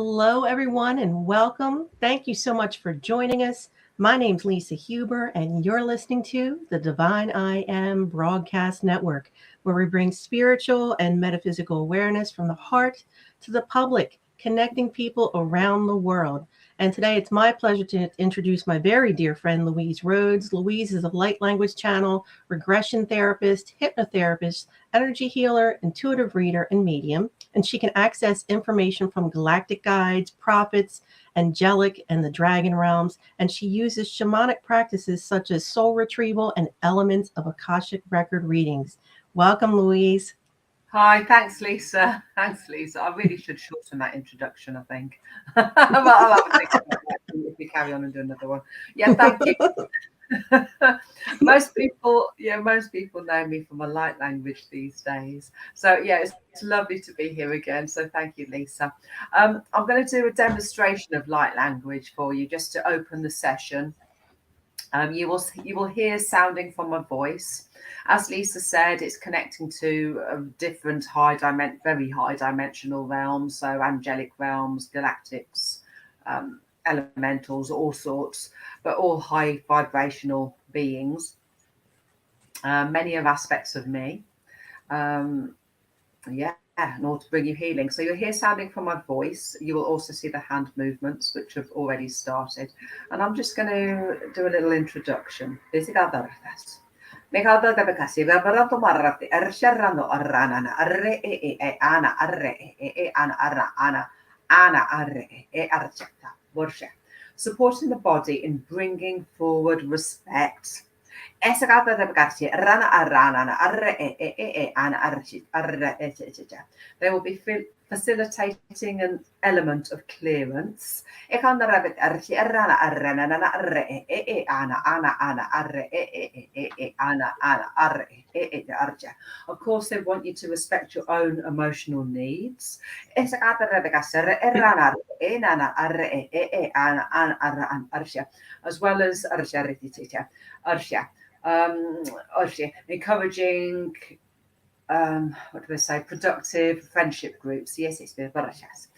Hello, everyone, and welcome. Thank you so much for joining us. My name's Lisa Huber, and you're listening to the Divine I Am Broadcast Network, where we bring spiritual and metaphysical awareness from the heart to the public, connecting people around the world. And today it's my pleasure to introduce my very dear friend, Louise Rhodes. Louise is a light language channel, regression therapist, hypnotherapist, energy healer, intuitive reader, and medium, and she can access information from galactic guides, prophets, angelic, and the dragon realms. And she uses shamanic practices such as soul retrieval and elements of Akashic record readings. Welcome, Louise. Hi, thanks, Lisa. Thanks, Lisa. I really should shorten that introduction, I think. But I'll have a think about that if we carry on and do another one. Yeah, thank you. most people know me from a light language these days. So yeah, it's lovely to be here again. So thank you, Lisa. I'm going to do a demonstration of light language for you just to open the session. You will hear sounding from my voice. As Lisa said, it's connecting to different very high dimensional realms, so angelic realms, galactics, elementals, all sorts, but all high vibrational beings. Many of aspects of me. In order to bring you healing. So you'll hear sounding from my voice. You will also see the hand movements, which have already started. And I'm just going to do a little introduction. Supporting the body in bringing forward respect. They will be facilitating an element of clearance. Of course, they want you to respect your own emotional needs. As well as encouraging what do I say, productive friendship groups. Yes, it's been barashas.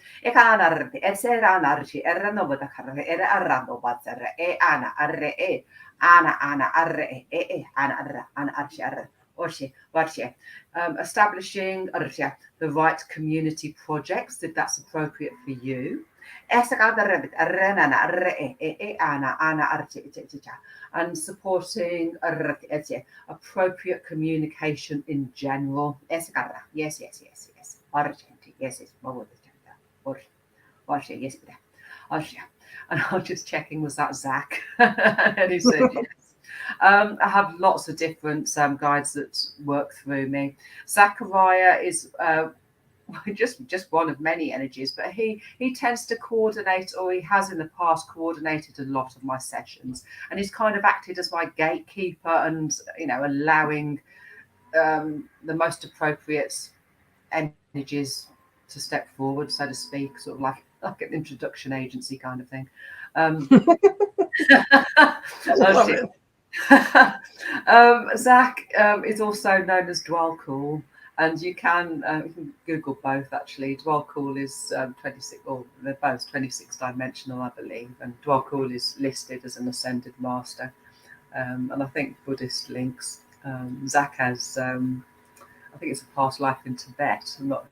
Establishing the right community projects if that's appropriate for you. And supporting appropriate communication in general. Yes. Yes. And I'm just checking, was that Zach? And he said yes. I have lots of different guides that work through me. Zachariah is just one of many energies, but he tends to coordinate, or he has in the past coordinated a lot of my sessions, and he's kind of acted as my gatekeeper and allowing the most appropriate energies to step forward, so to speak, sort of like an introduction agency kind of thing. Zach is also known as Dwell Cool. And you can Google both, actually. Dwell Cool is 26, or they're both 26 dimensional, I believe. And Dwell Cool is listed as an ascended master. And I think Buddhist links. Zach has, I think it's a past life in Tibet. I'm not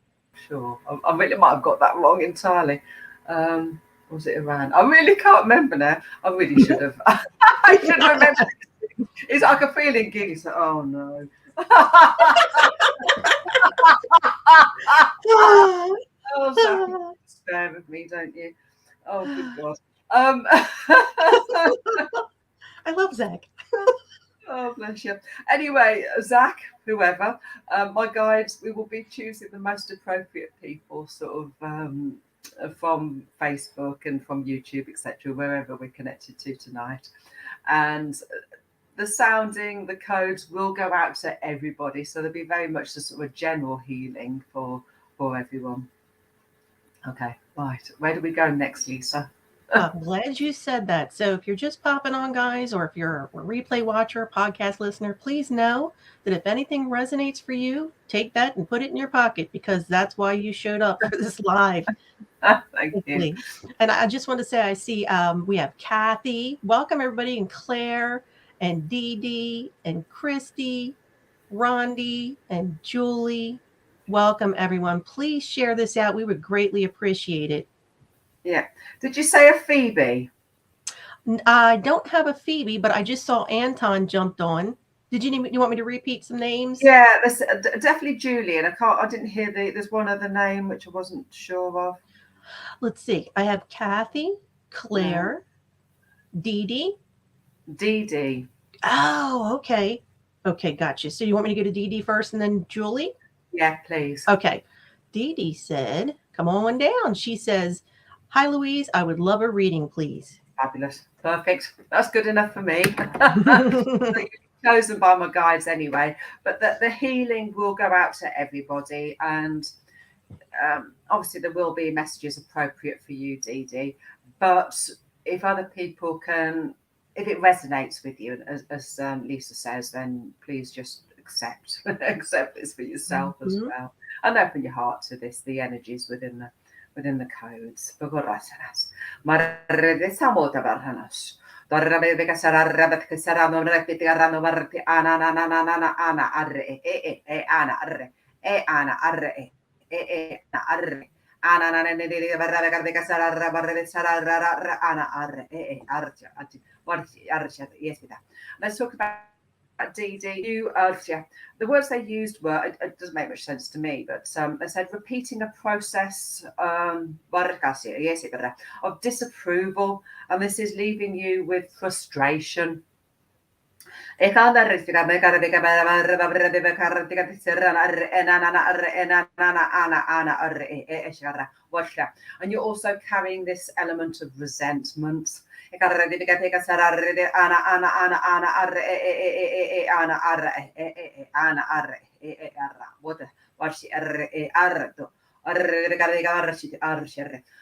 sure. I really might have got that wrong entirely. Or was it Iran? I really can't remember now. I really should have. I should remember. It's like a feeling giddy. So, oh no. Oh, Zach, spare with me, don't you? Oh, good God. I love Zach. Oh, bless you. Anyway, Zach, whoever, my guides, we will be choosing the most appropriate people, sort of from Facebook and from YouTube, etc., wherever we're connected to tonight. And the sounding, the codes will go out to everybody. So there'll be very much a sort of general healing for everyone. Okay, right. Where do we go next, Lisa? I'm glad you said that. So, if you're just popping on, guys, or if you're a replay watcher, podcast listener, please know that if anything resonates for you, take that and put it in your pocket because that's why you showed up for this live. Thank you. Hopefully. And I just want to say, I see we have Kathy. Welcome, everybody, and Claire, and Dee Dee, and Christy, Rondi, and Julie. Welcome, everyone. Please share this out. We would greatly appreciate it. Yeah. Did you say a Phoebe? I don't have a Phoebe, but I just saw Anton jumped on. Did you want me to repeat some names? Yeah, there's definitely Julian. I didn't hear there's one other name which I wasn't sure of. Let's see. I have Kathy, Yeah. Claire, Dee Dee. Dee Dee. Oh, okay. Okay, gotcha. So you want me to go to Dee Dee first and then Julie? Yeah, please. Okay. Dee Dee said, come on down. She says, hi, Louise. I would love a reading, please. Fabulous. Perfect. That's good enough for me. Chosen by my guides anyway. But the healing will go out to everybody. And obviously there will be messages appropriate for you, Dee Dee. But if other people can, if it resonates with you, as Lisa says, then please just accept this for yourself as Mhm. well, and open your heart to this, the energies within the codes. Let's talk about Dee Dee. The words they used were, it doesn't make much sense to me, but they said repeating a process of disapproval, and this is leaving you with frustration. And you're also carrying this element of resentment. And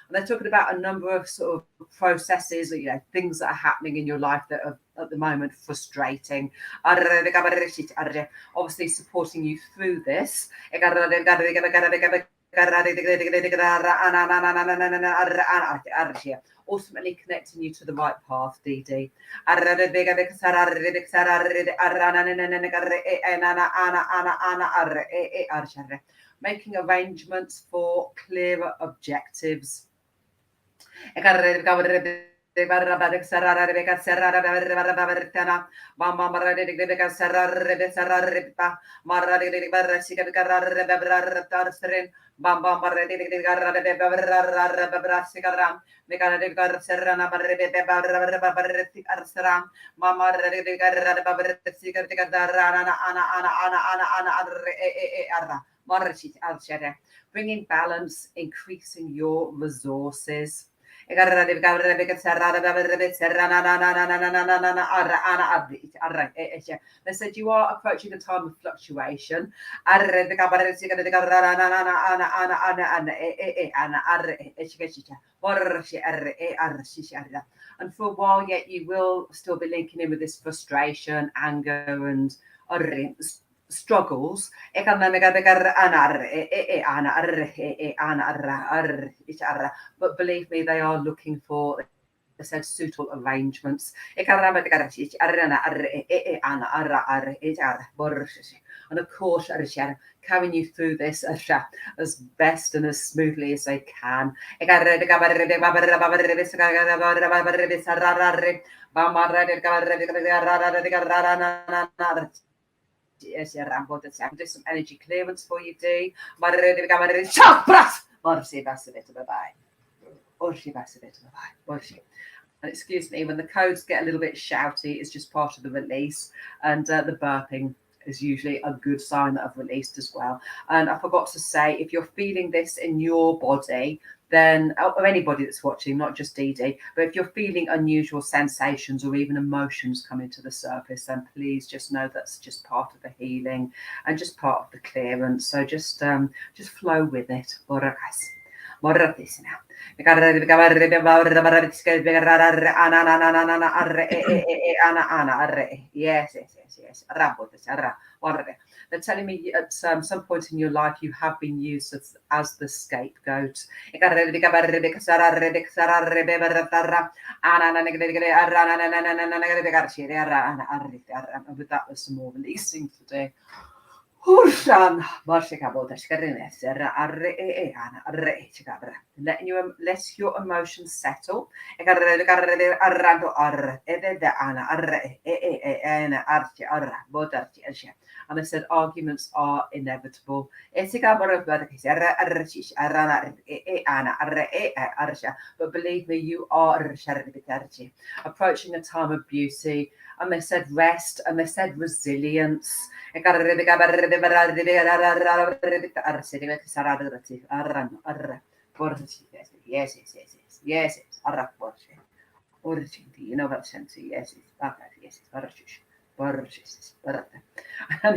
they're talking about a number of sort of processes, things that are happening in your life that are at the moment frustrating. Obviously supporting you through this. Ultimately connecting you to the right path, Dee Dee. Making arrangements for clearer objectives. Bringing balance, increasing your resources. They said you are approaching a time of fluctuation. And for a while yet, you will still be linking in with this frustration, anger, and struggles. But believe me, they are looking for, they said, suitable arrangements. And of course, carrying you through this as best and as smoothly as they can. Do some energy clearance for you, Dee. And excuse me, when the codes get a little bit shouty, it's just part of the release, and the burping is usually a good sign that I've released as well. And I forgot to say, if you're feeling this in your body, then, or anybody that's watching, not just Dee Dee, but if you're feeling unusual sensations or even emotions coming to the surface, then please just know that's just part of the healing and just part of the clearance. So just flow with it. Morratisina. Yes, yes. They're telling me at some point in your life you have been used as the scapegoat. With that, there's some more releasing today. Hursan, letting you let your emotions settle. And I said arguments are inevitable. But believe me, you are approaching a time of beauty. And they said rest, and they said resilience. And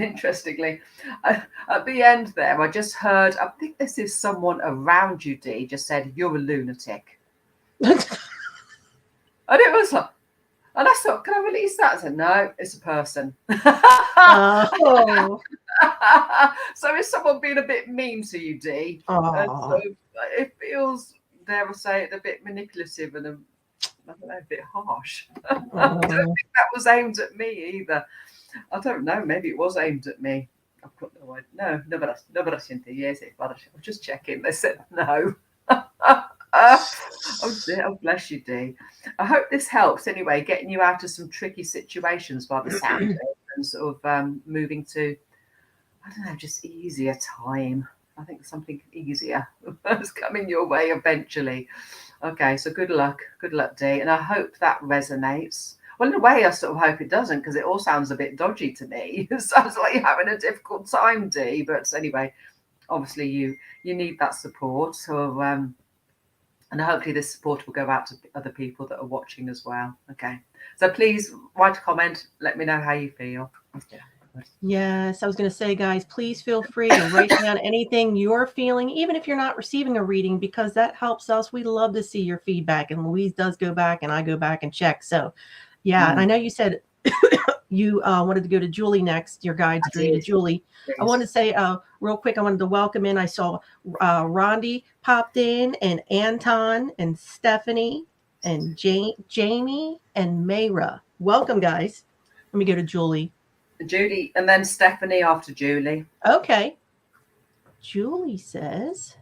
interestingly, at the end there, I just heard, I think this is someone around you, Dee, just said, "You're a lunatic." And it was like, and I thought, can I release that? I said, no, it's a person. Oh. So is someone being a bit mean to you, Dee? And so it feels, dare I say it, a bit manipulative and I don't know, a bit harsh. I don't think that was aimed at me either. I don't know, maybe it was aimed at me. I've got no idea. No, yes, I'm just checking. They said no. Oh dear, oh bless you, Dee. I hope this helps anyway, getting you out of some tricky situations by the sound of it and sort of moving to, I don't know, just easier time. I think something easier is coming your way eventually. Okay, so good luck, Dee, and I hope that resonates. Well, in a way, I sort of hope it doesn't, because it all sounds a bit dodgy to me. It sounds like you're having a difficult time, Dee. But anyway, obviously you need that support. So and hopefully this support will go out to other people that are watching as well. Okay, so please write a comment. Let me know how you feel. Yes, I was going to say, guys, please feel free to write down anything you're feeling, even if you're not receiving a reading, because that helps us. We love to see your feedback, and Louise does go back, and I go back and check. So, yeah, and I know you said you wanted to go to Julie next, your guide's journey to Julie. Please. I wanted to say real quick, I wanted to welcome in. I saw Rondi popped in, and Anton, and Stephanie, and Jamie, and Mayra. Welcome, guys. Let me go to Julie. Julie, and then Stephanie after Julie. Okay. Julie says,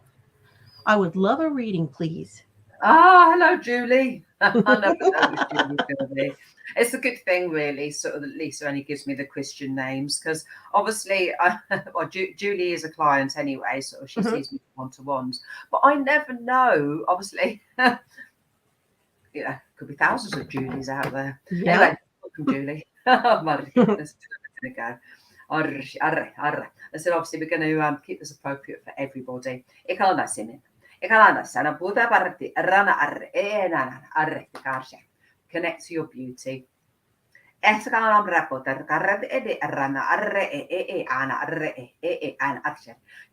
I would love a reading, please. Ah, hello, Julie. I never know which Julie's going to be. It's a good thing, really, sort of that Lisa only gives me the Christian names, because obviously, Julie is a client anyway, so she sees me one-to-ones. But I never know, obviously, could be thousands of Julies out there. Yeah. Anyway, welcome, Julie. Let's go. I said, obviously, we're going to keep this appropriate for everybody. Connect to your beauty.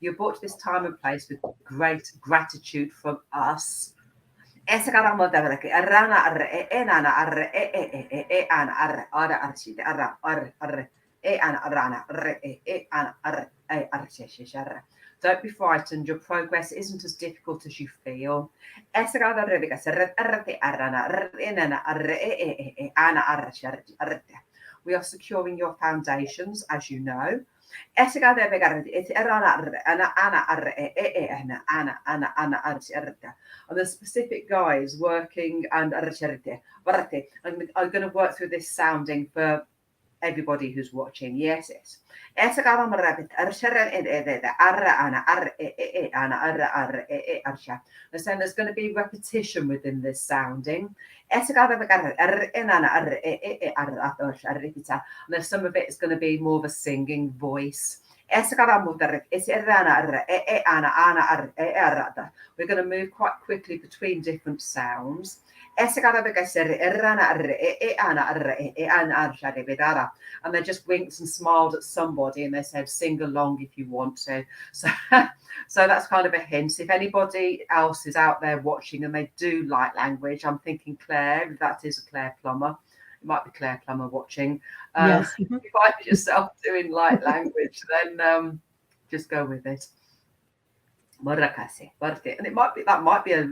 You're brought to this time and place with great gratitude from us. Don't be frightened. Your progress isn't as difficult as you feel. We are securing your foundations, as you know. And the specific guys working and I'm going to work through this sounding for everybody who's watching. Yes. And so there's going to be repetition within this sounding. And some of it is going to be more of a singing voice. We're going to move quite quickly between different sounds. And they just winked and smiled at somebody and they said, sing along if you want to. So, so that's kind of a hint. If anybody else is out there watching and they do light language, I'm thinking Claire, if that is a Claire Plummer. It might be Claire Plummer watching. Yes. If you find yourself doing light language, then just go with it. Morakasi, and it might be a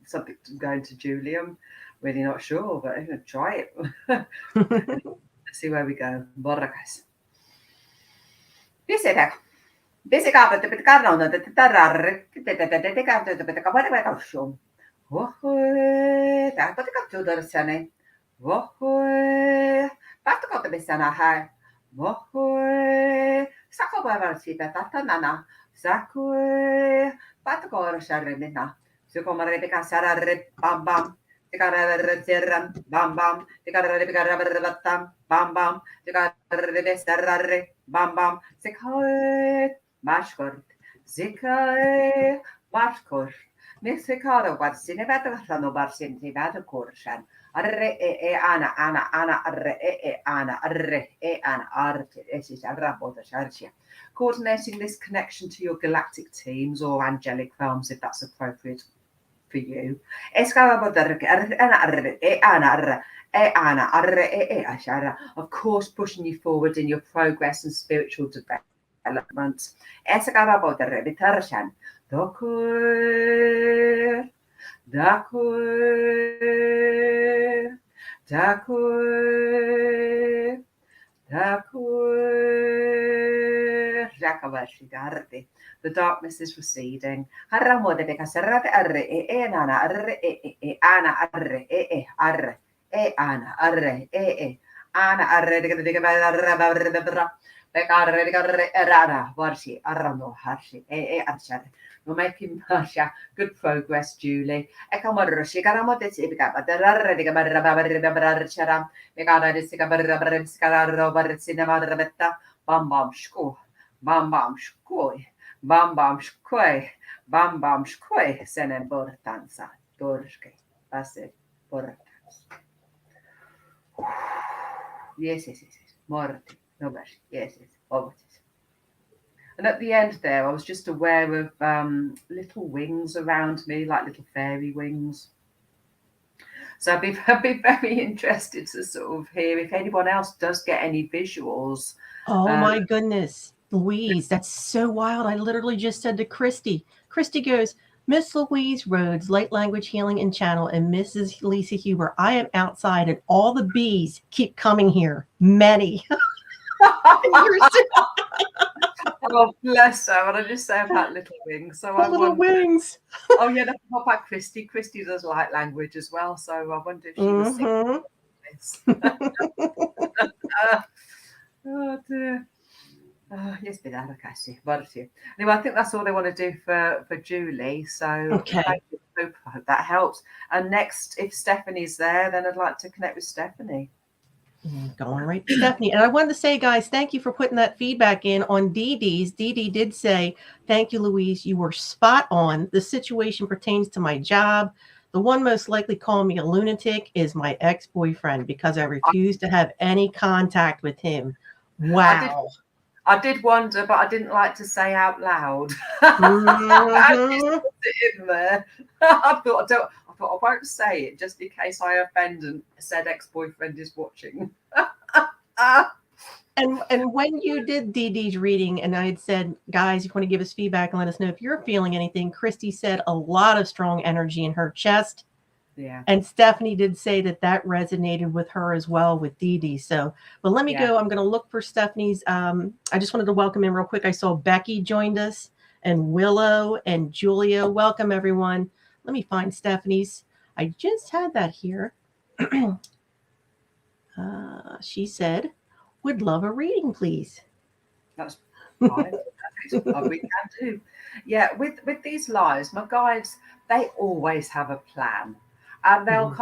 something going to Julie. I'm really not sure, but I'm going to try it. Let's see where we go. Morakasi. Pisetääkö? Pisikaavat pitää karnona, että tararre, pitää paremmin kaushum. Vohoi, tää pitää tuodarsane. Vohoi, päättökautta missä nähdään. Vohoi, sakopäivän siitä tatanana. Sakue, päättökaudasarrenina. Sykomari pitää sararre, bam bam. Tikarre serran, bam bam. Tikarre pitää bam bam. Tikarre sararre, bam bam. Sekae, marskort. Sekae, marskort. Ne sekado varsin, ne vätävät varsin, ne vätäkorsan. Arre ana arre ana arre ana arte. This rapporta chargia. Coordinating this connection to your galactic teams or angelic realms, if that's appropriate for you. Of course, pushing you forward in your progress and spiritual development. The darkness is receding. You're making good progress, Julie. Bam bam shko, bam bam shkoi, bam bam shkoi, bam bam shkoi, sen importanza, dorske, passe importanza. Yes, morti, no bash, yes, obviously. And at the end there, I was just aware of little wings around me, like little fairy wings. So I'd be very interested to sort of hear if anyone else does get any visuals. Oh my goodness, Louise, that's so wild. I literally just said to Christy goes, Miss Louise Rhodes, Light Language Healing and Channel, and Mrs. Lisa Huber, I am outside and all the bees keep coming here. Many. Oh, bless her. What did I just say about little wings? So the little wings. Oh, yeah, that's what about Christy. Christy does light language as well. So I wonder if she was singing this. Oh, dear. Yes, anyway, I think that's all they want to do for Julie. So okay. I hope that helps. And next, if Stephanie's there, then I'd like to connect with Stephanie. Going right to Stephanie. And I wanted to say, guys, thank you for putting that feedback in on Dee Dee's. Dee Dee did say, thank you, Louise. You were spot on. The situation pertains to my job. The one most likely calling me a lunatic is my ex-boyfriend because I refuse to have any contact with him. Wow. I did wonder, but I didn't like to say out loud. I just put it in there. I thought I won't say it just in case I offend and said ex-boyfriend is watching. And when you did Dee Dee's reading, and I had said, guys, if you want to give us feedback and let us know if you're feeling anything, Christy said a lot of strong energy in her chest. Yeah. And Stephanie did say that resonated with her as well with Dee Dee. So, but let me go. I'm going to look for Stephanie's. I just wanted to welcome in real quick. I saw Becky joined us and Willow and Julia. Welcome, everyone. Let me find Stephanie's. I just had that here. She said, would love a reading, please. That's fine. We can do. Yeah, with these lives, my guides, they always have a plan. And they'll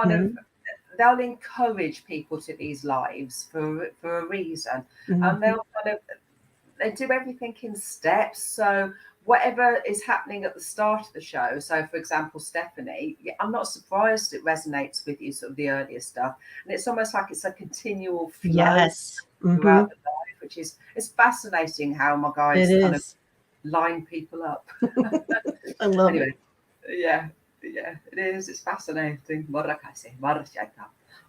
they'll encourage people to these lives for a reason. And they do everything in steps. So whatever is happening at the start of the show. So, for example, Stephanie, I'm not surprised it resonates with you, sort of the earlier stuff, and it's almost like it's a continual flow Yes. Mm-hmm. throughout the life, which is it's fascinating how my It guys kind of is. line people up. I love it. Anyway, yeah, it is. It's fascinating. Morakase, marjata,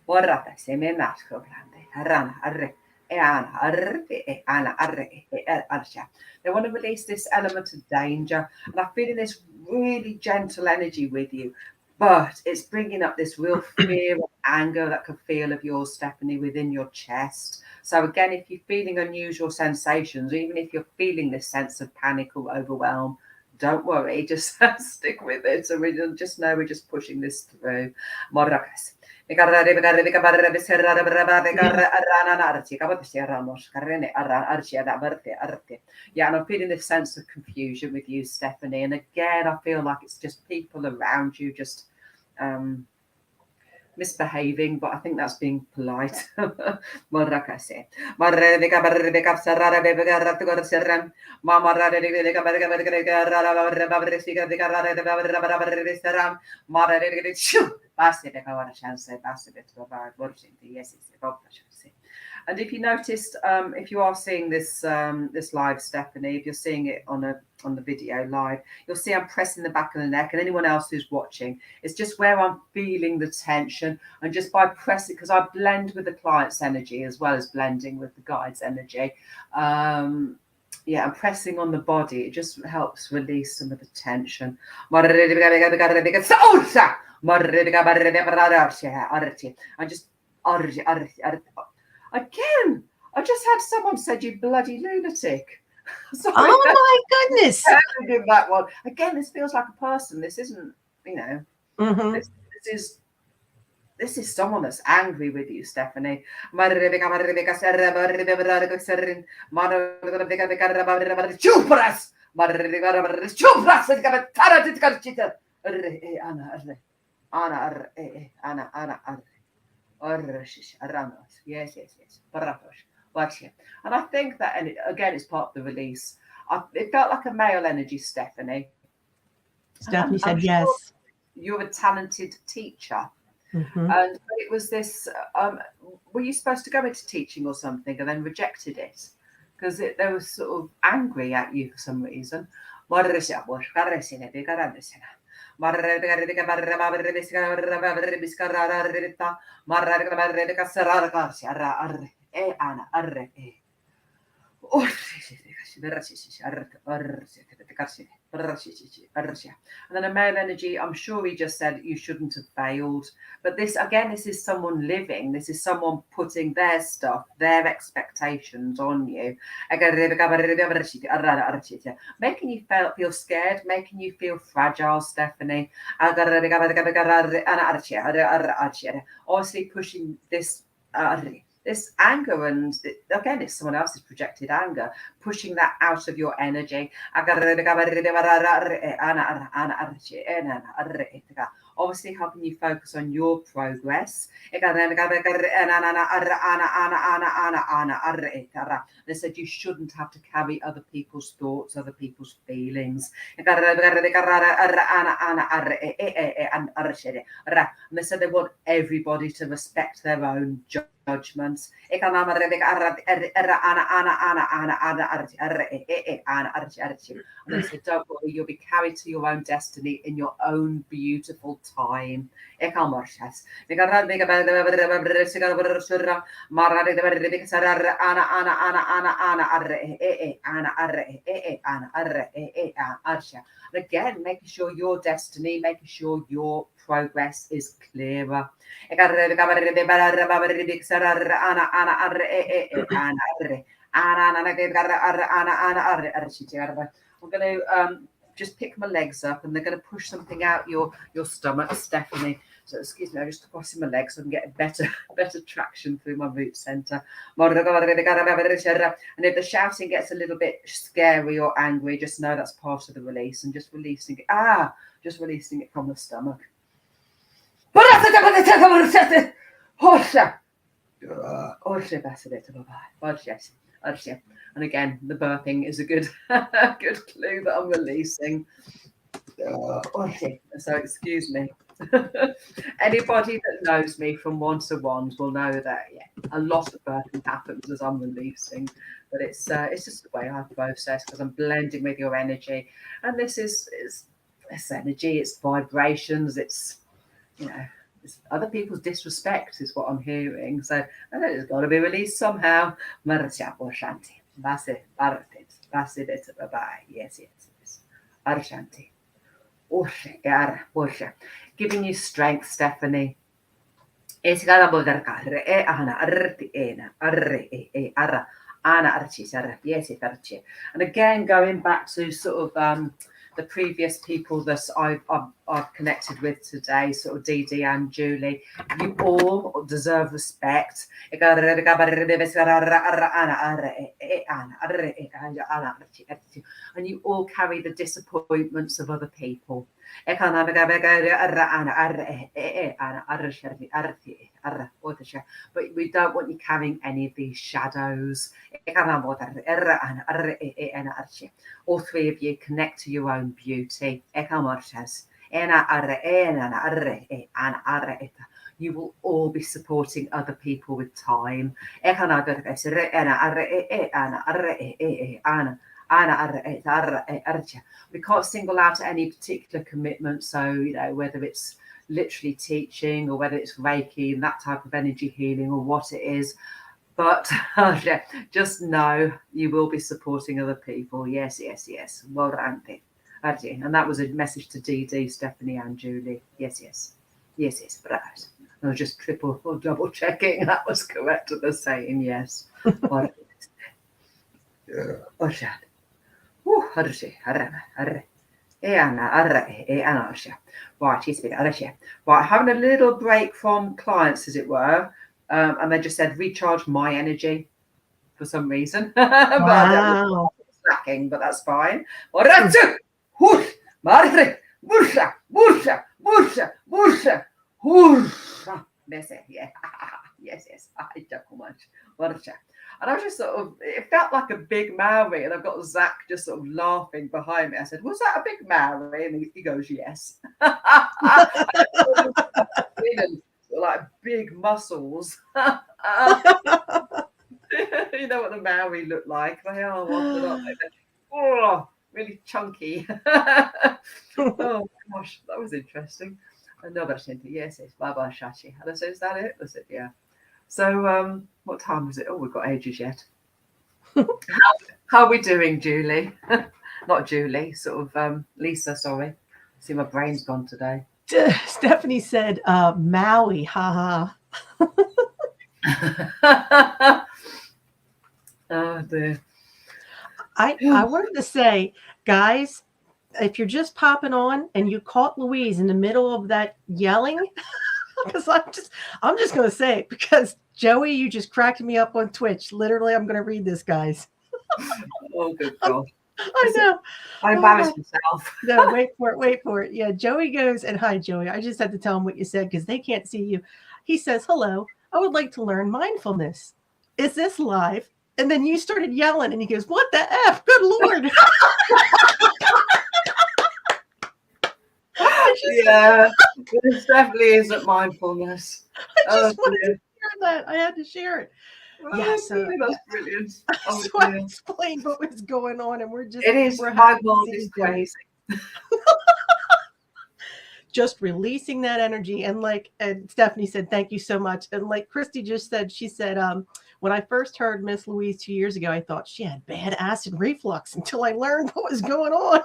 morakase, me masko grande, arana, arre, eana, arre, ana, arre, arsha. They want to release this element of danger, and I'm feeling this really gentle energy with you, but it's bringing up this real fear and anger that can feel of yours, Stephanie, within your chest. So again, if you're feeling unusual sensations, or even if you're feeling this sense of panic or overwhelm, don't worry, just stick with it. So we just know we're just pushing this through. Morakas. Yeah, and I'm feeling this sense of confusion with you, Stephanie. And again, I feel like it's just people around you just misbehaving, but I think that's being polite. Morakase. And if you noticed, if you are seeing this live, Stephanie, if you're seeing it on the video live, you'll see I'm pressing the back of the neck, and anyone else who's watching, it's just where I'm feeling the tension, and just by pressing, because I blend with the client's energy as well as blending with the guide's energy. Yeah, I'm pressing on the body. It just helps release some of the tension. I just again. I just had someone said you bloody lunatic. Sorry, Oh my goodness. give that one again. This feels like a person. This isn't, Mm-hmm. this is someone that's angry with you, Stephanie. Yes. And I think that, and again, it's part of the release. It felt like a male energy, Stephanie. And Stephanie I'm said sure yes. you're a talented teacher. Mm-hmm. And it was this, were you supposed to go into teaching or something and then rejected it? Because they were sort of angry at you for some reason. And then a male energy, I'm sure he just said you shouldn't have failed. But this, again, this is someone living. This is someone putting their stuff, their expectations on you. Making you feel scared, making you feel fragile, Stephanie. Obviously pushing this anger, and again, it's someone else's projected anger, pushing that out of your energy. Obviously helping you focus on your progress. They said you shouldn't have to carry other people's thoughts, other people's feelings. And they said they want everybody to respect their own judgments. And they said, don't worry, you'll be carried to your own destiny in your own beautiful time. Again, making sure your destiny, making sure your progress is clearer. I'm going to just pick my legs up, and they're going to push something out your stomach, Stephanie. So excuse me, I'm just crossing my legs so I can get better traction through my root center. And if the shouting gets a little bit scary or angry, just know that's part of the release, and just releasing it. Just releasing it from the stomach. And again, the burping is a good good clue that I'm releasing. So excuse me. Anybody that knows me from one-to-ones will know that a lot of burping happens as I'm releasing, but it's just the way I process because I'm blending with your energy, and this is it's energy, it's vibrations, it's you know it's other people's disrespect is what I'm hearing. So I know it's got to be released somehow. Shanti, Basi, Bartit, Basi, bye. Yes, yes, yes. Arshanti. Giving you strength, Stephanie. And again, going back to sort of the previous people that I've connected with today, sort of Dee Dee and Julie, you all deserve respect. And you all carry the disappointments of other people. But we don't want you carrying any of these shadows. All three of you connect to your own beauty. You will all be supporting other people with time. We can't single out any particular commitment. So, whether it's literally teaching or whether it's Reiki and that type of energy healing or what it is. But just know you will be supporting other people. Yes, yes, yes. Well done. And that was a message to Dee Dee, Stephanie and Julie. Yes, yes. Yes, yes. Right. I was just triple or double checking that was correct at the saying yes. Right. Right, having a little break from clients, as it were, and they just said recharge my energy for some reason. But I don't know what's lacking, but that's fine. Yeah. Yes, yes. I don't much. And I was just sort of, it felt like a big Maori. And I've got Zach just sort of laughing behind me. I said, was that a big Maori? And he goes, yes. Like big muscles. You know what the Maori look like? They are what oh, really chunky. Oh gosh, that was interesting. Another shinty, yes, it's Baba Shachi. And I said, is that it? I said, yeah. So what time is it? Oh, we've got ages yet. How are we doing, Julie? Not Julie, sort of Lisa, sorry. See, my brain's gone today. Stephanie said, Maui, haha. Oh dear. I wanted to say, guys, if you're just popping on and you caught Louise in the middle of that yelling, because I'm just going to say it because Joey, you just cracked me up on Twitch. Literally, I'm going to read this, guys. Oh, good God. I know. I embarrassed myself. No, wait for it. Yeah, Joey goes, and hi, Joey. I just had to tell him what you said because they can't see you. He says, hello, I would like to learn mindfulness. Is this live? And then you started yelling, and he goes, what the F? Good Lord. Yeah, this definitely isn't mindfulness. I just wanted to share that. I had to share it. Yeah, so that's brilliant. So I explained what was going on, and we're my world is crazy. Just releasing that energy, and Stephanie said, thank you so much. And like Christy just said, she said, when I first heard Miss Louise 2 years ago, I thought she had bad acid reflux until I learned what was going on.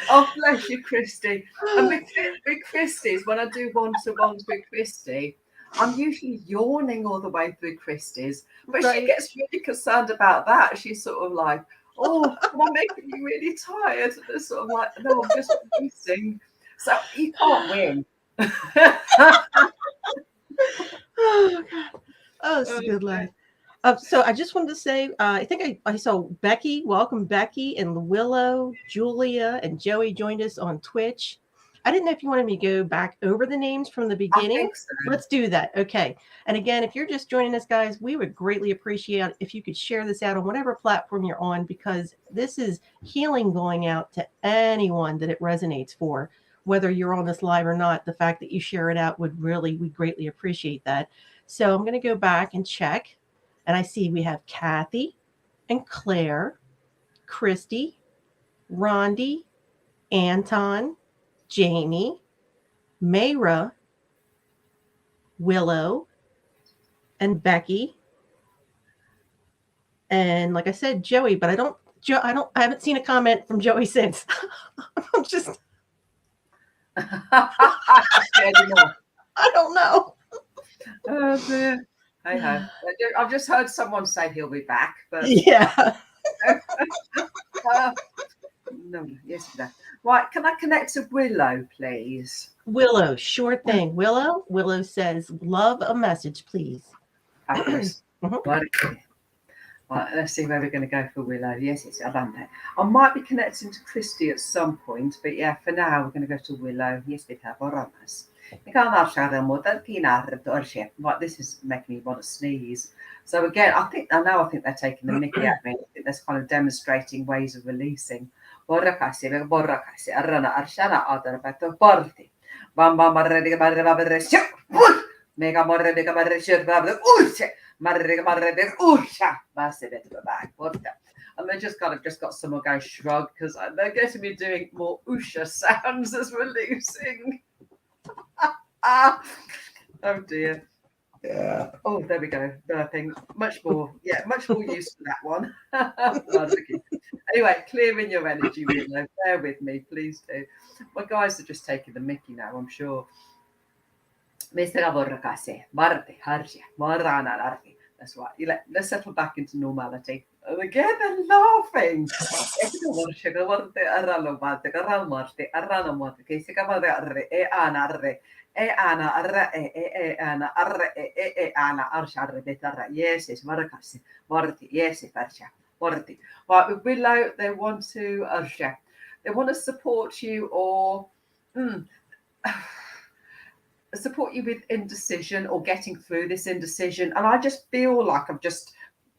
Oh, bless you, Christy. And with Christy's, when I do one-to-ones with Christy, I'm usually yawning all the way through Christy's. But She gets really concerned about that. She's sort of like, oh, am I making you really tired? And it's sort of like, no, I'm just releasing. So you can't win. Oh, God. Oh, this is a good life. So I just wanted to say, I think I saw Becky. Welcome, Becky, and Willow, Julia, and Joey joined us on Twitch. I didn't know if you wanted me to go back over the names from the I beginning. think so. Let's do that. Okay. And again, if you're just joining us, guys, we would greatly appreciate if you could share this out on whatever platform you're on, because this is healing going out to anyone that it resonates for. Whether you're on this live or not, the fact that you share it out we greatly appreciate that. So I'm going to go back and check. And I see we have Kathy and Claire, Christy, Rondi, Anton, Jamie, Mayra, Willow, and Becky. And like I said, Joey, but I haven't seen a comment from Joey since. I'm just, Anymore. I don't know. Oh dear. Hey ho. I've just heard someone say he'll be back, but Yeah. uh, no, yes, no. Right, can I connect to Willow, please? Willow, sure thing. Willow says, love a message, please. Fabulous. Mhm. Right, okay. Right, let's see where we're going to go for Willow. Yes, it's around there. I might be connecting to Christy at some point, but yeah, for now we're going to go to Willow. Yes, we have Oramas. Right, this is making me want to sneeze. So again, I think they're taking the mickey at me. I think that's kind of demonstrating ways of releasing. Mega morre mega barre shirba urche marre marre de urcha massive back porta. And they just got someone going shrug because they're getting me doing more usha sounds as we're losing. Ah, oh dear. Yeah. Oh, there we go. Burping. Much more used to that one. Anyway, clearing your energy, Willow. Bear with me, please do. My guys are just taking the mickey now, I'm sure. Mr. Aborrakase, Marte, Harja, Marana Arti. That's right. Let's settle back into normality. And again, they're laughing. Yes, it's Marakasi, Marti, yes, Farsha, Marti. Right, with Willow, they want to they want to support you or support you with indecision or getting through this indecision. And I just feel like I've just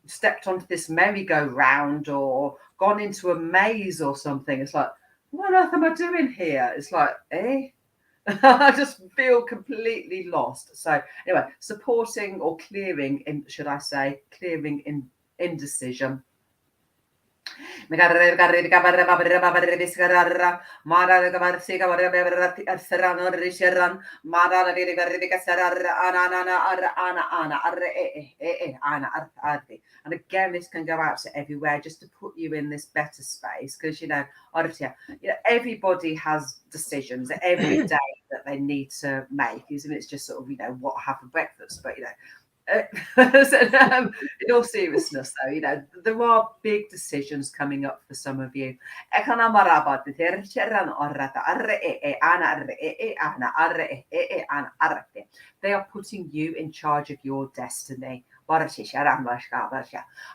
stepped onto this merry-go-round or gone into a maze or something. It's like, what on earth am I doing here? It's like, eh? I just feel completely lost. So anyway, supporting or clearing, should I say, clearing in indecision. And again, this can go out to everywhere just to put you in this better space because everybody has decisions every day that they need to make. Isn't it? It's just sort of what I have for breakfast, but in all seriousness, though, there are big decisions coming up for some of you. They are putting you in charge of your destiny. And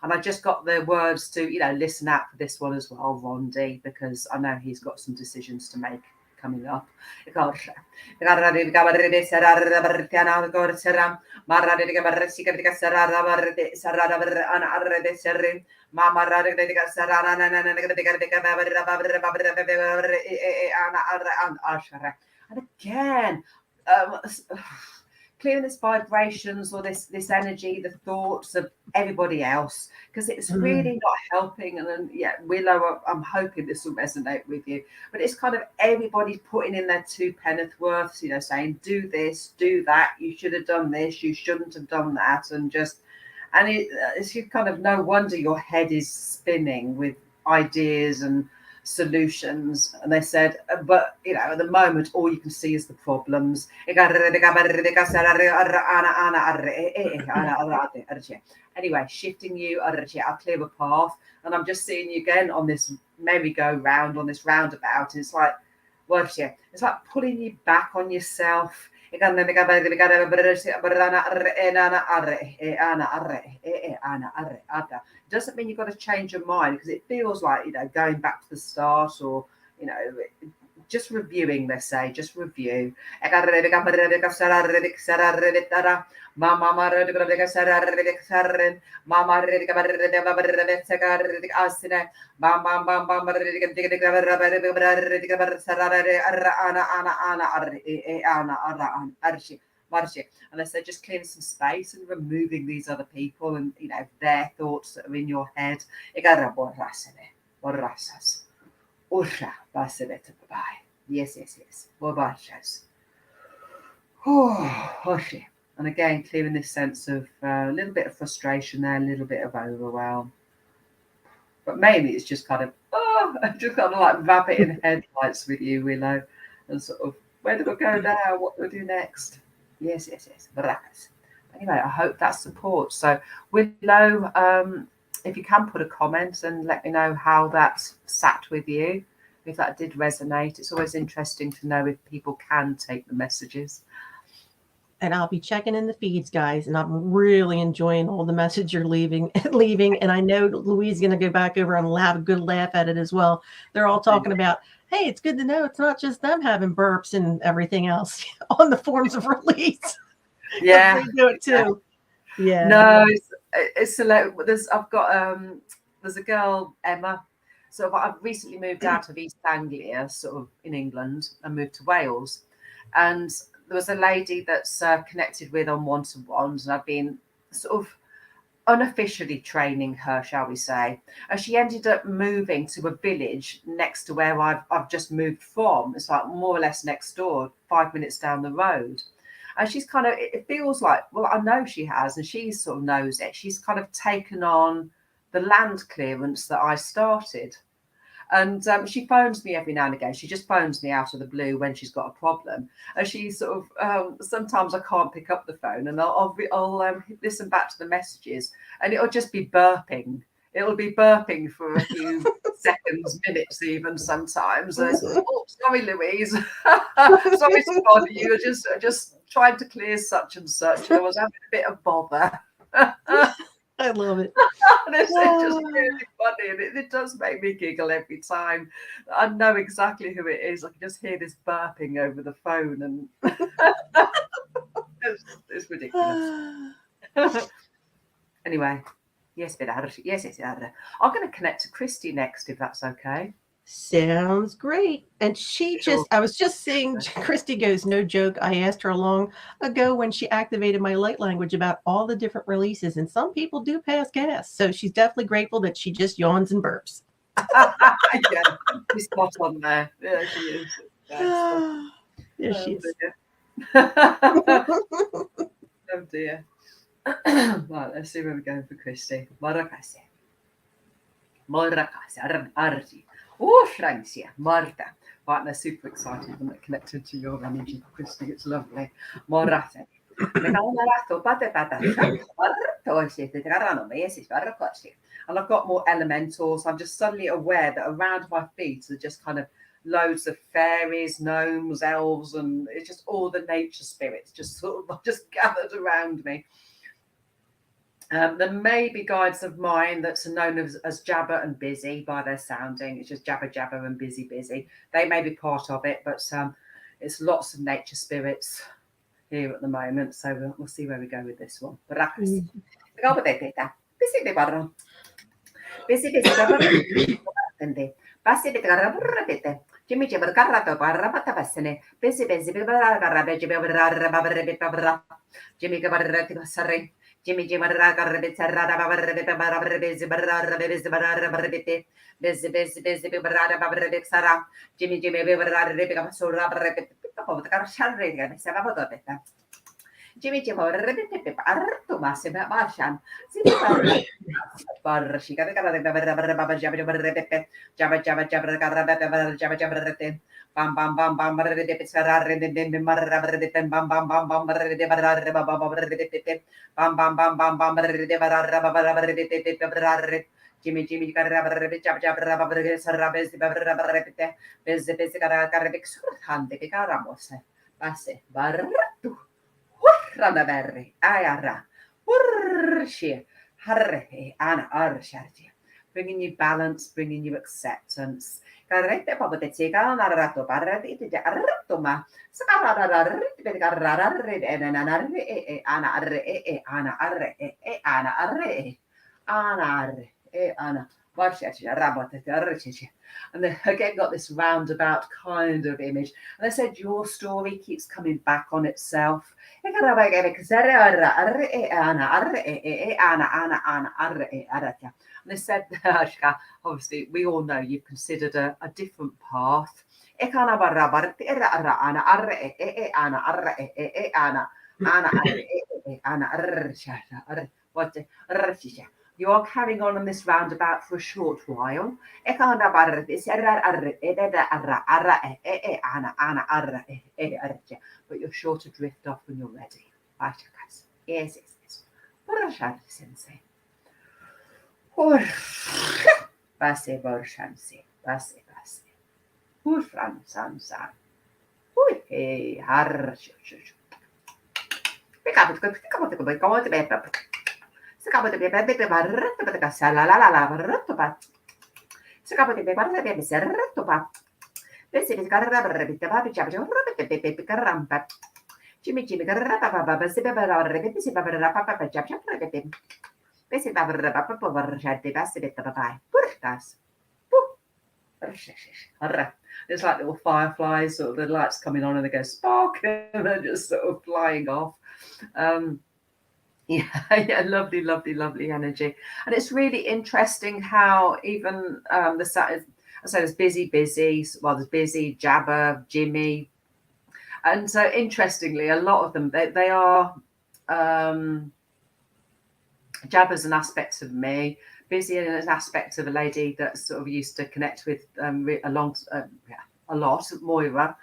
I just got the words to, listen out for this one as well, Rondi, because I know he's got some decisions to make coming up. And again, clearing this vibrations or this energy, the thoughts of everybody else, because it's really not helping. And then, Willow, I'm hoping this will resonate with you. But it's kind of everybody putting in their two penneth worths, saying, do this, do that, you should have done this, you shouldn't have done that. And it's kind of no wonder your head is spinning with ideas and solutions. And they said, but at the moment all you can see is the problems. Anyway, shifting you, I'll clear a path. And I'm just seeing you again on this merry-go-round, on this roundabout. It's like, it's like pulling you back on yourself. It doesn't mean you've got to change your mind, because it feels like going back to the start, or just reviewing, let's say, just review. And I said, just clearing some space and removing these other people and, you know, their thoughts that are in your head. Yes, yes, yes. And again, clearing this sense of a little bit of frustration there, a little bit of overwhelm. But mainly it's just kind of, just kind of like rabbit in headlights with you, Willow. And sort of, where do I go now? What do I do next? Yes, yes, yes. Right. Anyway, I hope that supports. So, Willow, if you can put a comment and let me know how that sat with you, if that did resonate. It's always interesting to know if people can take the messages. And I'll be checking in the feeds, guys, and I'm really enjoying all the message you're leaving. And I know Louise is going to go back over and have a good laugh at it as well. They're all talking about, hey, it's good to know it's not just them having burps and everything else on the forms of release. Yeah, they do it too. Yeah. No, it's there's I've got there's a girl, Emma. So I've recently moved out of East Anglia, sort of in England, and moved to Wales. And there was a lady that's connected with on one-to-ones, and I've been sort of unofficially training her, shall we say. And she ended up moving to a village next to where I've just moved from. It's like more or less next door, 5 minutes down the road. And she's kind of, it feels like, well, I know she has, and she sort of knows it. She's kind of taken on the land clearance that I started. And she phones me every now and again. She just phones me out of the blue when she's got a problem. And she sort of, sometimes I can't pick up the phone, and I'll listen back to the messages, and it'll just be burping. It'll be burping for a few seconds, minutes even sometimes. Oh, sorry, Louise. Sorry to bother you. Just trying to clear such and such. And I was having a bit of bother. I love it. And it's just really funny, and it does make me giggle every time. I know exactly who it is. I can just hear this burping over the phone, and it's ridiculous. Anyway, yes, I'm going to connect to Christy next, if that's okay. Sounds great. And I was just seeing Christy goes, no joke. I asked her long ago when she activated my light language about all the different releases, and some people do pass gas. So she's definitely grateful that she just yawns and burps. Yeah, she's spot on there. Yeah, she is. There she is. Oh dear. Right, let's see where we're going for Christy. Morakase. Arji. Oh, Francia, Marta. Right, they're super excited when they're connected to your energy, Christy. It's lovely. Morase. And I've got more elementals. I'm just suddenly aware that around my feet are just kind of loads of fairies, gnomes, elves, and it's just all the nature spirits just sort of just gathered around me. There may be guides of mine that are known as Jabber and Busy by their sounding. It's just Jabber, Jabber and Busy, Busy. They may be part of it, but it's lots of nature spirits here at the moment. So we'll see where we go with this one. Jimmy Jibber Carrato Barrabatavasene, Busy Busy Jimmy Gabarrati Jimmy Jimara Carrabitara Busy Busy Busy Barra Babarabixara, Jimmy Jimmy Bibarra Sura of the Carshan Sababota. Jimmy Jimmy Arto Massima Marshan. She got Jabba Jabba Jabba Jabba Bam bam bam bam bam bam bam bam bam bam bam bam bam Jimmy Jimmy Carabbe Jab Jab Rabbe Sarabes Barabete Bez Carabix Hande Caramos Basse Barratu Ranaberry Ayara Urshi Harre Anna Arsharti, bringing you balance, bringing you acceptance. Carrete papotetsiga narrato parrati arratoma. Sakarararri enanarri ana arre ana arre ana arre ana arre ana. And then again got this roundabout kind of image. And I said your story keeps coming back on itself. And they said, obviously, we all know you've considered a different path. You are carrying on this roundabout for a short while. But you're sure to drift off when you're ready. Yes, yes, yes. Sensei. Base Borshansi, Base Base. Hurfran Sansa. Hui, hey, Harsh. Pick up the go to bed. Scapa the baby, the Casala, la Rotopa. Scapa the baby, the Sertopa. This is Garabra, the Baby Chapter, the baby Carampa. Jimmy Garapa, Sibaba, Papa Chapter, Besi Baba Papa, the Bassett, the Bye. Purtas. It's like little fireflies, sort of the lights coming on and they go spark and they're just sort of flying off. Yeah, lovely, lovely, lovely energy. And it's really interesting how even I say there's busy, well, there's busy, Jabber, Jimmy. And so interestingly, a lot of them, they are Jabber's an aspect of me, busy and an aspect of a lady that sort of used to connect with a lot, Moira.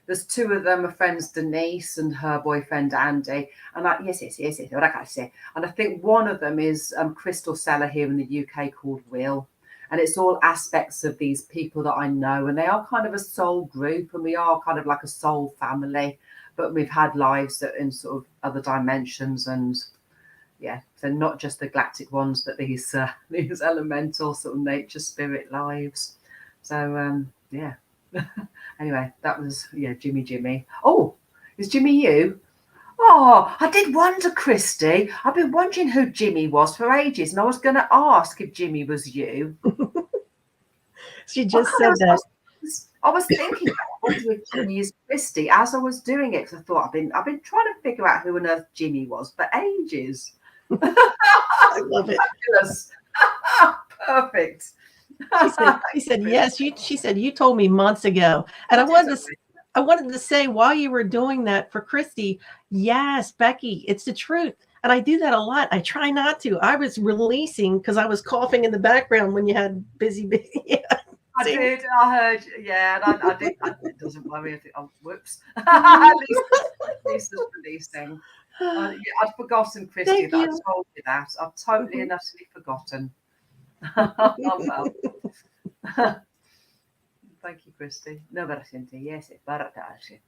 There's two of them are friends, Denise and her boyfriend Andy. And yes. What I say. And I think one of them is Crystal Seller here in the UK called Will. And it's all aspects of these people that I know. And they are kind of a soul group and we are kind of like a soul family. But we've had lives that in sort of other dimensions and yeah, so not just the galactic ones, but these elemental sort of nature spirit lives. So yeah. Anyway, that was Jimmy. Oh, is Jimmy you? Oh, I did wonder, Christy. I've been wondering who Jimmy was for ages, and I was going to ask if Jimmy was you. She just said that. I was thinking, I wonder if Jimmy is Christy as I was doing it because I thought I've been trying to figure out who on earth Jimmy was for ages. I love it. Perfect. She said yes. She said you told me months ago, and I wanted to say while you were doing that for Christy, yes, Becky, it's the truth. And I do that a lot. I try not to. I was releasing because I was coughing in the background when you had busy. Yeah. I did. I heard. Yeah, and I did. It doesn't worry. I think, oh, whoops. At least it's releasing. I'd forgotten, Christy, that I told you that. I've totally and utterly forgotten. Oh, well. Thank you, Christy. No, but yes,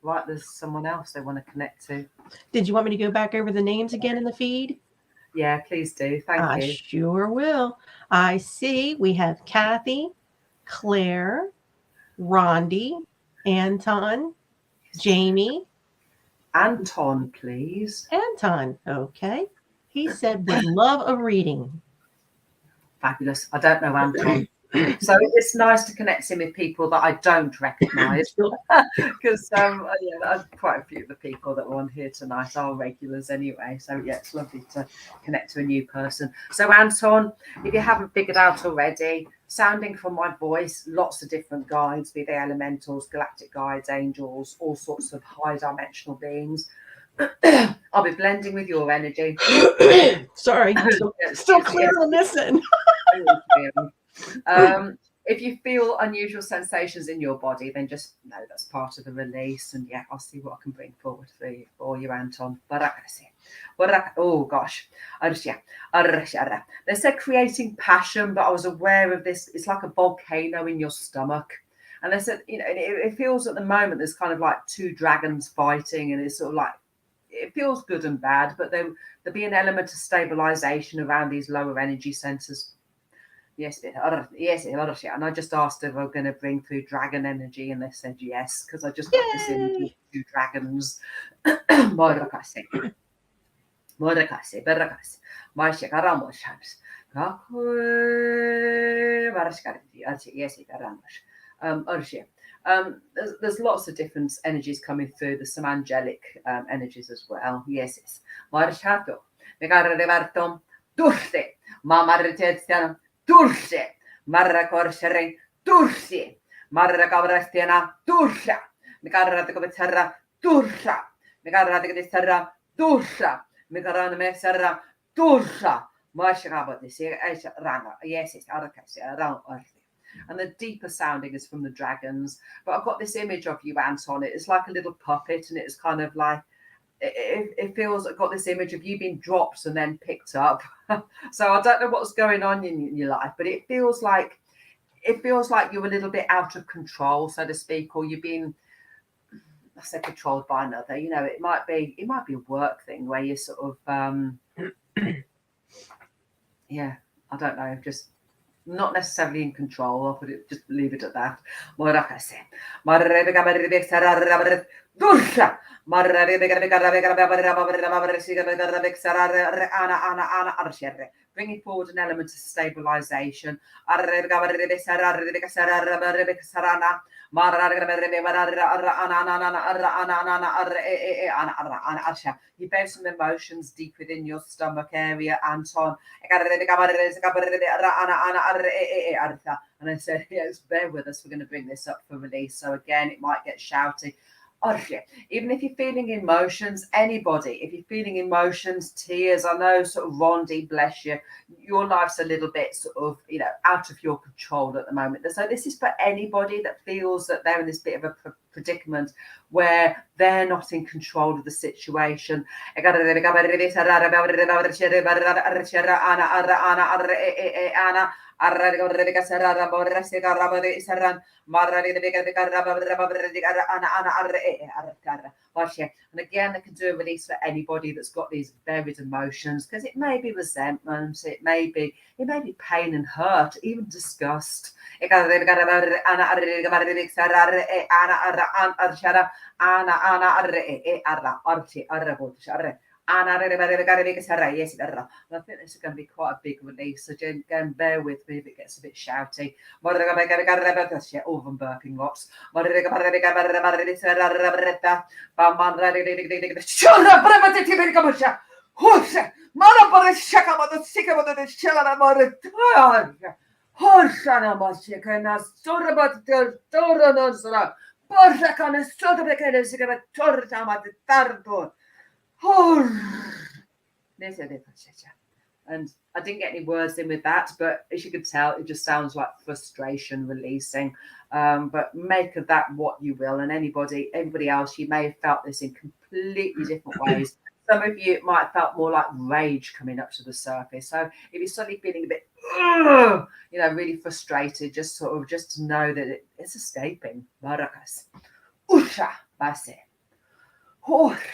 right, there's someone else they want to connect to. Did you want me to go back over the names again in the feed? Yeah, please do. Thank you. I sure will. I see we have Kathy, Claire, Rondi, Anton, Jamie. Anton, please. Anton, okay. He said would love a reading. Fabulous. I don't know Anton. So it's nice to connect him with people that I don't recognise because quite a few of the people that were on here tonight are regulars anyway. So yeah, it's lovely to connect to a new person. So Anton, if you haven't figured out already, sounding from my voice, lots of different guides, be they elementals, galactic guides, angels, all sorts of high dimensional beings. I'll be blending with your energy. Sorry, still clear on this end. If you feel unusual sensations in your body, then just know that's part of the release. And yeah, I'll see what I can bring forward for you, Anton. Oh gosh. They said creating passion, but I was aware of this. It's like a volcano in your stomach. And they said, it feels at the moment there's kind of like two dragons fighting, and it's sort of like it feels good and bad, but there'll be an element of stabilization around these lower energy centers. Yes, yes, and I just asked if we're going to bring through dragon energy, and they said yes, because I just got this image of Yay! two dragons. Morakasi, Morakasi, Berakasi, Marsha Karamoshans. Yes, Arshia. There's lots of different energies coming through. There's some angelic energies as well. Yes, yes. Marshato. Megarrevertom. Turse. Mamaritetsian. Turse. Marra korsere. Tursi. Marra kavrastiana. Tursa. Megarratekovitserra. Tursa. Megarratekovitserra. Tursa. Megarratekovitserra. Tursa. Marshakabatisi. Rana. Yes, it's Arakasi. Around Earth. And the deeper sounding is from the dragons. But I've got this image of you, Anton. It's like a little puppet, and it's kind of like it feels. I've got this image of you being dropped and then picked up. So I don't know what's going on in your life, but it feels like you're a little bit out of control, so to speak, or you've been, I say, controlled by another. You know, it might be a work thing where you're sort of yeah, I don't know, just not necessarily in control. I'll just leave it at that. Bringing forward an element of stabilization. You bear some emotions deep within your stomach area, Anton. And I said, yes, bear with us. We're going to bring this up for release. So again, it might get shouty. Even if you're feeling emotions, anybody, if you're feeling emotions, tears, I know sort of Rondi, bless you, your life's a little bit sort of, out of your control at the moment. So this is for anybody that feels that they're in this bit of a predicament where they're not in control of the situation. And again, they can do a release for anybody that's got these buried emotions, because it may be resentment, it may be pain and hurt, even disgust. And I think this is going to be quite a big release, so again, bear with me if it gets a bit shouty. Oven burping lots. And I didn't get any words in with that, but as you could tell, it just sounds like frustration releasing. But make of that what you will. And everybody else, you may have felt this in completely different ways. Some of you might have felt more like rage coming up to the surface. So if you're suddenly feeling a bit, really frustrated, just to know that it's escaping. Barakas. Usha base.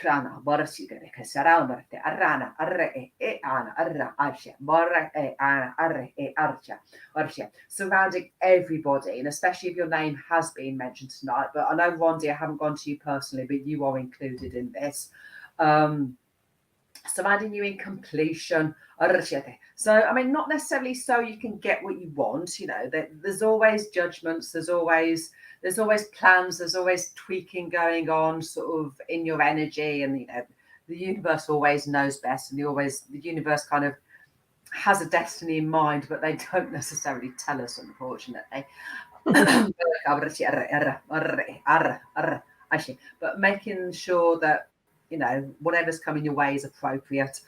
Rana barsigare che sarà marte arrana arre e ana arra arcia barra e ana arre e arcia surrounding everybody, and especially if your name has been mentioned tonight. But I know, Rondi, I haven't gone to you personally, but you are included in this. Surrounding you in completion. So, I mean, not necessarily so you can get what you want. There's always judgments. There's always plans. There's always tweaking going on, sort of in your energy, and the universe always knows best, and the universe kind of has a destiny in mind, but they don't necessarily tell us, unfortunately. But making sure that whatever's coming your way is appropriate.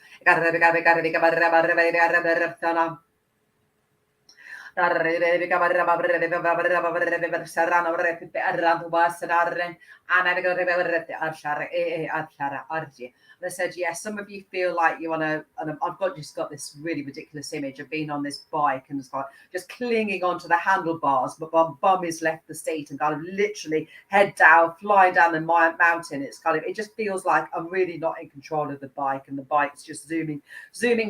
They said, yes, some of you feel like you're I've just got this really ridiculous image of being on this bike and it's like just clinging onto the handlebars, but my bum is left the seat and kind of literally head down, flying down the mountain. It just feels like I'm really not in control of the bike, and the bike's just zooming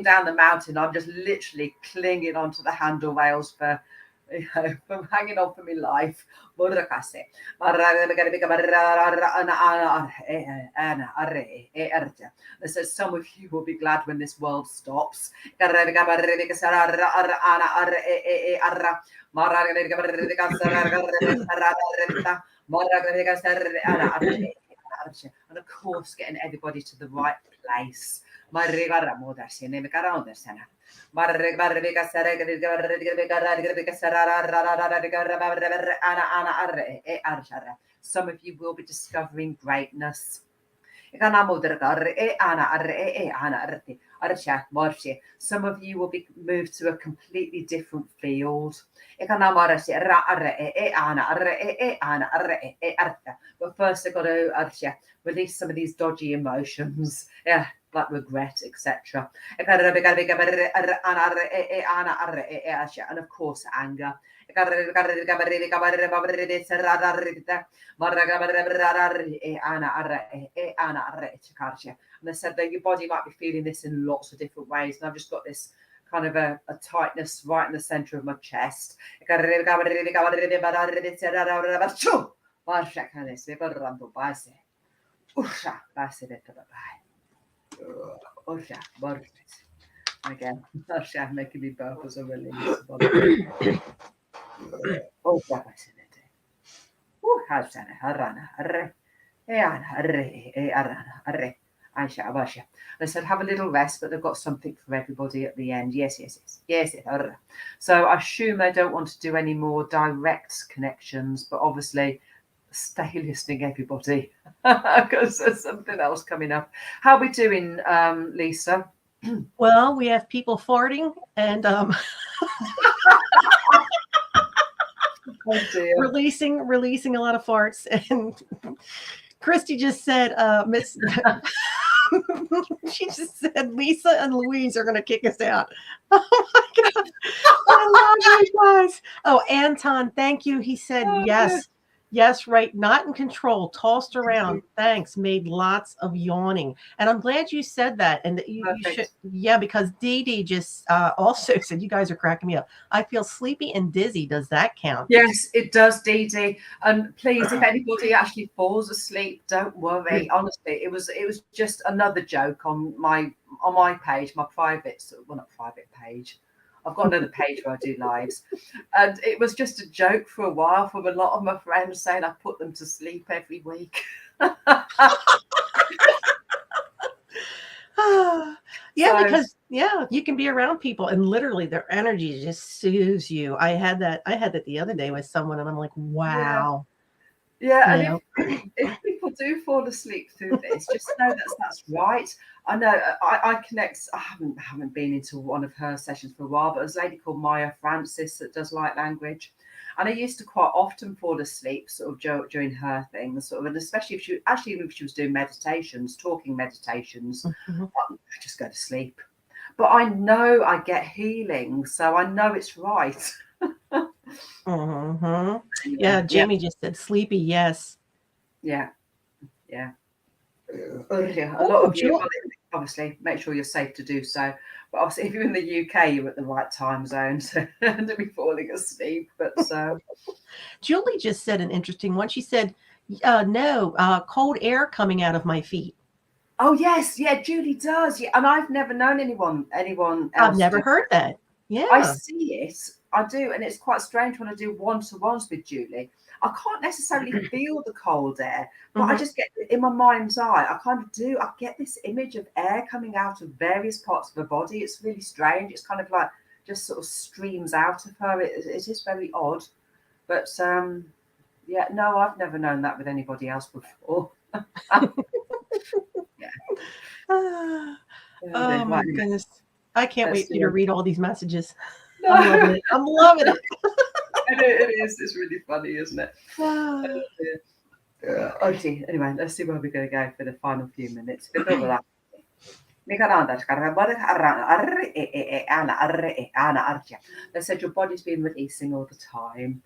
down the mountain. I'm just literally clinging onto the handle rails for from hanging on for my life. They said some of you will be glad when this world stops. And of course, getting everybody to the right place. Some of you will be discovering greatness. Some of you will be moved to a completely different field. But first, I've got to release some of these dodgy emotions. Yeah, like regret, etc. And of course, anger. And they said that your body might be feeling this in lots of different ways. And I've just got this kind of a tightness right in the center of my chest. Again, making me burp as a release. They said have a little rest, but they've got something for everybody at the end. Yes. So I assume they don't want to do any more direct connections, but obviously stay listening, everybody, because there's something else coming up. How are we doing, Lisa? Well, we have people farting and Oh dear. releasing a lot of farts. And Christy just said, Miss she just said Lisa and Louise are going to kick us out. Oh my God. I love you guys. Oh, Anton, thank you. He said, yes. Yes, right. Not in control. Tossed around. Thanks. Made lots of yawning. And I'm glad you said that. And that you should. Yeah, because Dee Dee just also said, you guys are cracking me up. I feel sleepy and dizzy. Does that count? Yes, it does, Dee Dee. And please, if anybody actually falls asleep, don't worry. Honestly, it was just another joke on my page, my private, well, not private page. I've got another page where I do lives. And it was just a joke for a while from a lot of my friends saying I put them to sleep every week. Because you can be around people and literally their energy just soothes you. I had that the other day with someone and I'm like, wow. Yeah, and if people do fall asleep through this, just know that's right. I know I connect. I haven't been into one of her sessions for a while, but there's a lady called Maya Francis that does light language, and I used to quite often fall asleep sort of during her things, sort of, and especially if she was doing meditations, talking meditations, I just go to sleep. But I know I get healing, so I know it's right. Yeah, Jamie just said sleepy. Yes. Yeah. A lot of you obviously make sure you're safe to do so. But obviously, if you're in the UK, you're at the right time zone to be falling asleep. But Julie just said an interesting one. She said, "No, cold air coming out of my feet." Oh yes, yeah, Julie does. Yeah, and I've never known anyone else. I've never heard that. Yeah, I see it. I do, and it's quite strange when I do one-to-ones with Julie. I can't necessarily feel the cold air, but I just get in my mind's eye. I get this image of air coming out of various parts of her body. It's really strange. It's kind of like just sort of streams out of her. It is very odd, but no, I've never known that with anybody else before. Oh my goodness! I can't wait for you to read all these messages. No. I'm loving it. It is. It's really funny, isn't it? Okay. Anyway, let's see where we're going to go for the final few minutes. Before that, They said your body's been releasing all the time.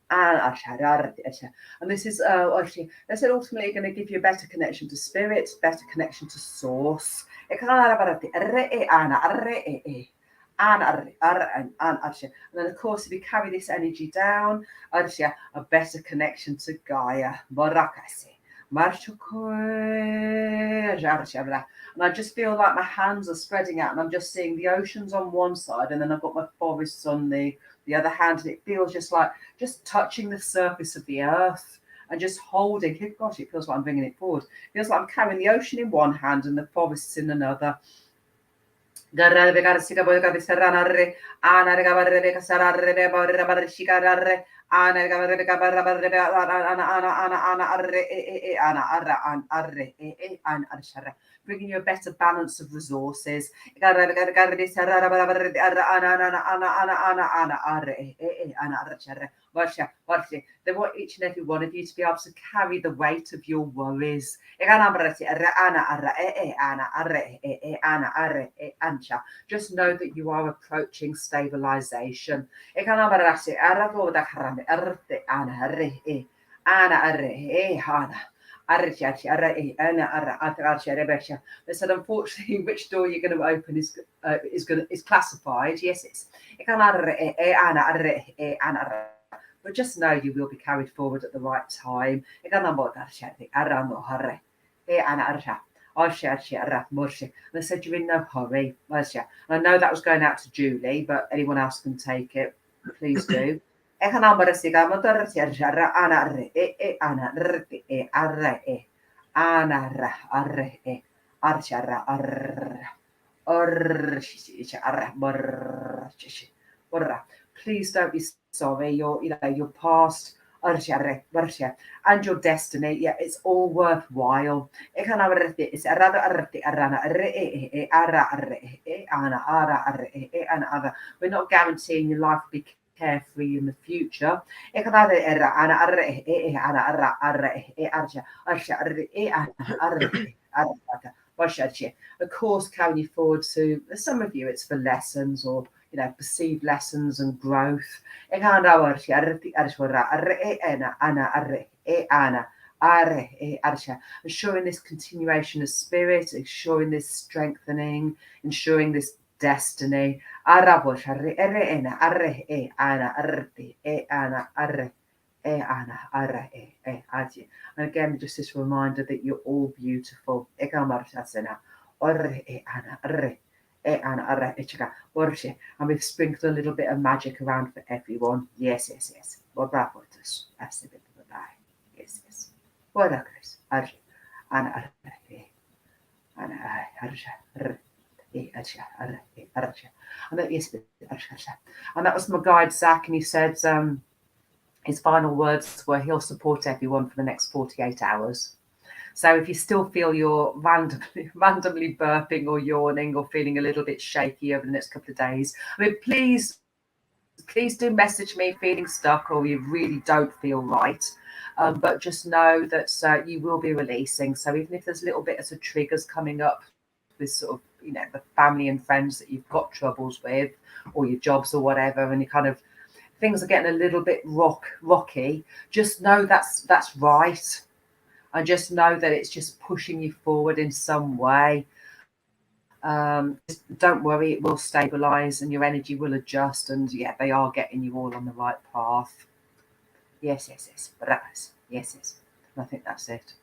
And this is actually, they said ultimately going to give you a better connection to spirit, better connection to source. And then, of course, if you carry this energy down, a better connection to Gaia. And I just feel like my hands are spreading out and I'm just seeing the oceans on one side and then I've got my forests on the other hand, and it feels just like just touching the surface of the earth and just holding. Gosh, it feels like I'm bringing it forward. It feels like I'm carrying the ocean in one hand and the forests in another. Bringing you a better balance of resources. They want each and every one of you to be able to carry the weight of your worries. Just know that you are approaching stabilization. They said, unfortunately, which door you're going to open is classified. Yes, it's. But just know you will be carried forward at the right time. They said you're in no hurry. And I know that was going out to Julie, but anyone else can take it. Please do. Please don't be sorry. Your past and your destiny. Yeah, it's all worthwhile. We're not guaranteeing your life will be carefree in the future. Of course, carrying you forward to some of you, it's for lessons or perceived lessons and growth. And ensuring this continuation of spirit, ensuring this strengthening, ensuring this destiny. And again, just this reminder that you're all beautiful. And we've sprinkled a little bit of magic around for everyone. Yes. Yes, yes. And that was my guide, Zach, and he said his final words were he'll support everyone for the next 48 hours. So if you still feel you're randomly burping or yawning or feeling a little bit shaky over the next couple of days, please do message me feeling stuck or you really don't feel right. But just know that you will be releasing. So even if there's little bits of triggers coming up with sort of, the family and friends that you've got troubles with or your jobs or whatever, and you kind of things are getting a little bit rocky, just know that's right. And just know that it's just pushing you forward in some way. Don't worry, it will stabilize and your energy will adjust. And yeah, they are getting you all on the right path. Yes. Yes. I think that's it.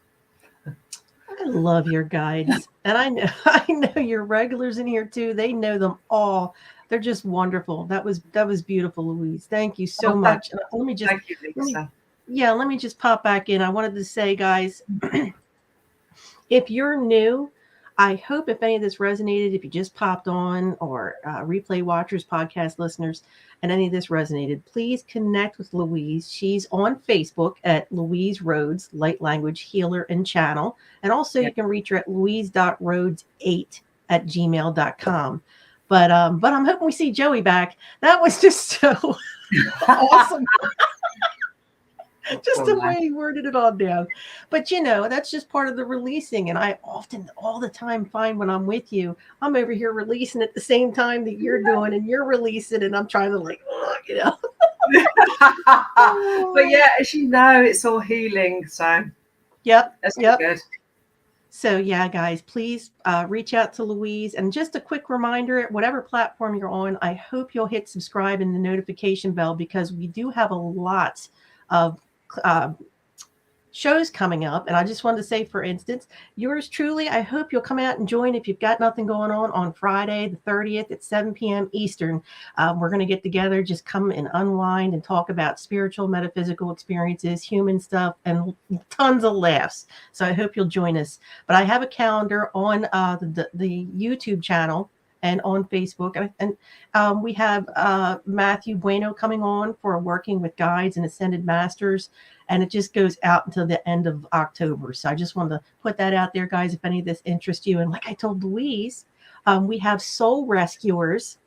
I love your guides. And I know your regulars in here too. They know them all. They're just wonderful. That was beautiful, Louise. Thank you so much. Let me just thank you, Lisa. let me just pop back in. I wanted to say, guys, if you're new, I hope if any of this resonated, if you just popped on or replay watchers, podcast listeners, and any of this resonated, please connect with Louise. She's on Facebook at Louise Rhodes, Light Language Healer and Channel. And also you can reach her at louise.rhodes8@gmail.com. But I'm hoping we see Joey back. That was just so awesome. Just Poor the lad. way he worded it all down. But you know, that's just part of the releasing. And I often, all the time, find when I'm with you, I'm over here releasing at the same time that you're doing, and you're releasing, and I'm trying to like, oh, you know. But yeah, as you know, it's all healing. So Yep, that's all yep. good. So yeah, guys, please reach out to Louise. And just a quick reminder, whatever platform you're on, I hope you'll hit subscribe and the notification bell because we do have a lot of uh, shows coming up. And I just wanted to say, for instance, yours truly, I hope you'll come out and join if you've got nothing going on Friday, the 30th at 7 p.m. Eastern. We're going to get together, just come and unwind and talk about spiritual, metaphysical experiences, human stuff, and tons of laughs. So I hope you'll join us. But I have a calendar on the YouTube channel and on Facebook. And we have Matthew Bueno coming on for working with guides and ascended masters, and it just goes out until the end of October. So I just wanted to put that out there, guys, if any of this interests you. And like I told Louise, we have soul rescuers,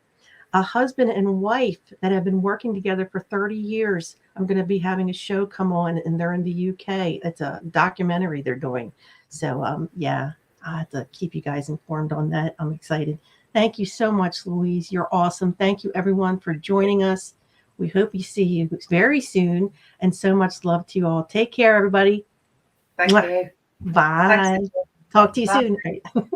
a husband and wife that have been working together for 30 years. I'm going to be having a show come on, and they're in the UK. It's a documentary they're doing. So, yeah, I have to keep you guys informed on that. I'm excited. Thank you so much, Louise. You're awesome. Thank you, everyone, for joining us. We hope we see you very soon. And so much love to you all. Take care, everybody. Thank Mwah. you. Thanks. Bye. Talk to you Bye. soon.